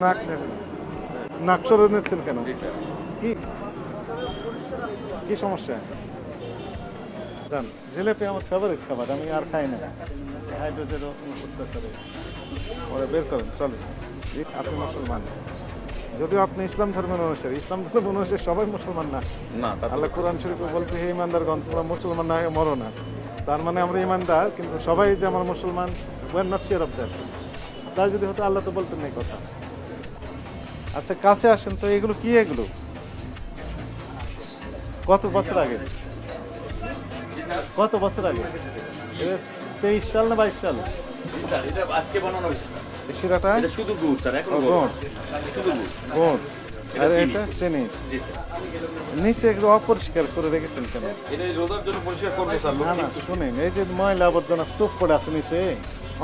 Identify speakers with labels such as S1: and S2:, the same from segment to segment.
S1: নাক সরে নিচ্ছেন কেন? কি কি সমস্যা? জান, জিলেপি আমার ফেভারিট খাবার, আমি আর খাই না। হাইড্রোজেন অত্যাচারে পরে বের করেন, চলে। আপনি মুসলমান, যদিও আপনি ইসলাম ধর্মের অনুসারী। ইসলাম ধর্মের অনুসারী সবাই মুসলমান না। আল্লাহ কোরআন শরীফে বলতে, হে ইমানদারগণ, তোমরা মুসলমান না হয়ে মরো না। তার মানে আমরা ইমানদার, কিন্তু সবাই যে আমার মুসলমান, we are not sure of that। তাই যদি হতো আল্লাহ তো বলতেন এই কথা। আচ্ছা, কাছে আসেন তো। এগুলো কি? এগুলো কত বছর আগে? কত বছর আগে? 23 সাল না 22 সাল?
S2: আজকে বানানো হয়েছে।
S1: শিরাটা
S2: এটা শুধু গুড় স্যার, এখন
S1: গুড়,
S2: শুধু গুড়।
S1: গুড়।
S2: এটা
S1: আর
S2: চিনি।
S1: এটা চিনি।
S2: জি স্যার।
S1: নিচে এগুলো অপরিষ্কার করে রেখেছেন কেন?
S2: এটা এই রোদার জন্য পরিষ্কার করবো স্যার।
S1: না না, শুনেন, এই যে ময়লা আবর্জনা স্তূপ পড়ে আছে নিচে,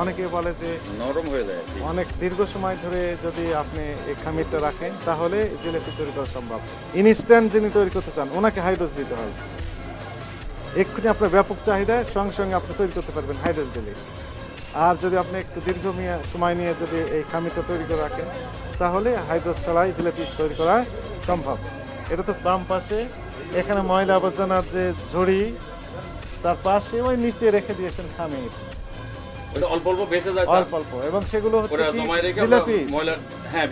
S1: অনেকে বলে যে
S2: নরম হয়ে যায়।
S1: অনেক দীর্ঘ সময় ধরে যদি আপনি এই খামিরটা রাখেন তাহলে জিলেপি তৈরি করা সম্ভব। ইনস্ট্যান্ট যিনি তৈরি করতে চান ওনাকে হাইড্রোজ দিতে হয়। এক্ষুনি আপনার ব্যাপক চাহিদা, সঙ্গে সঙ্গে আপনি তৈরি করতে পারবেন হাইড্রোজ দিলে। আর যদি আপনি একটু দীর্ঘ সময় নিয়ে যদি এই খামিরটা তৈরি করে রাখেন তাহলে হাইড্রোজ ছাড়াই জিলেপি তৈরি করা সম্ভব। এটা তো বাম পাশে, এখানে ময়লা আবর্জনার যে ঝুড়ি, তার পাশে ওই নিচে রেখে দিয়েছেন খামির,
S2: ওটা অল্প অল্প বেঁচে যায়
S1: অল্প অল্প, এবং সেগুলো হচ্ছে
S2: ওটা
S1: কি?
S2: জমায় রেখে
S1: জিলাপি।
S2: ময়লা, হ্যাঁ।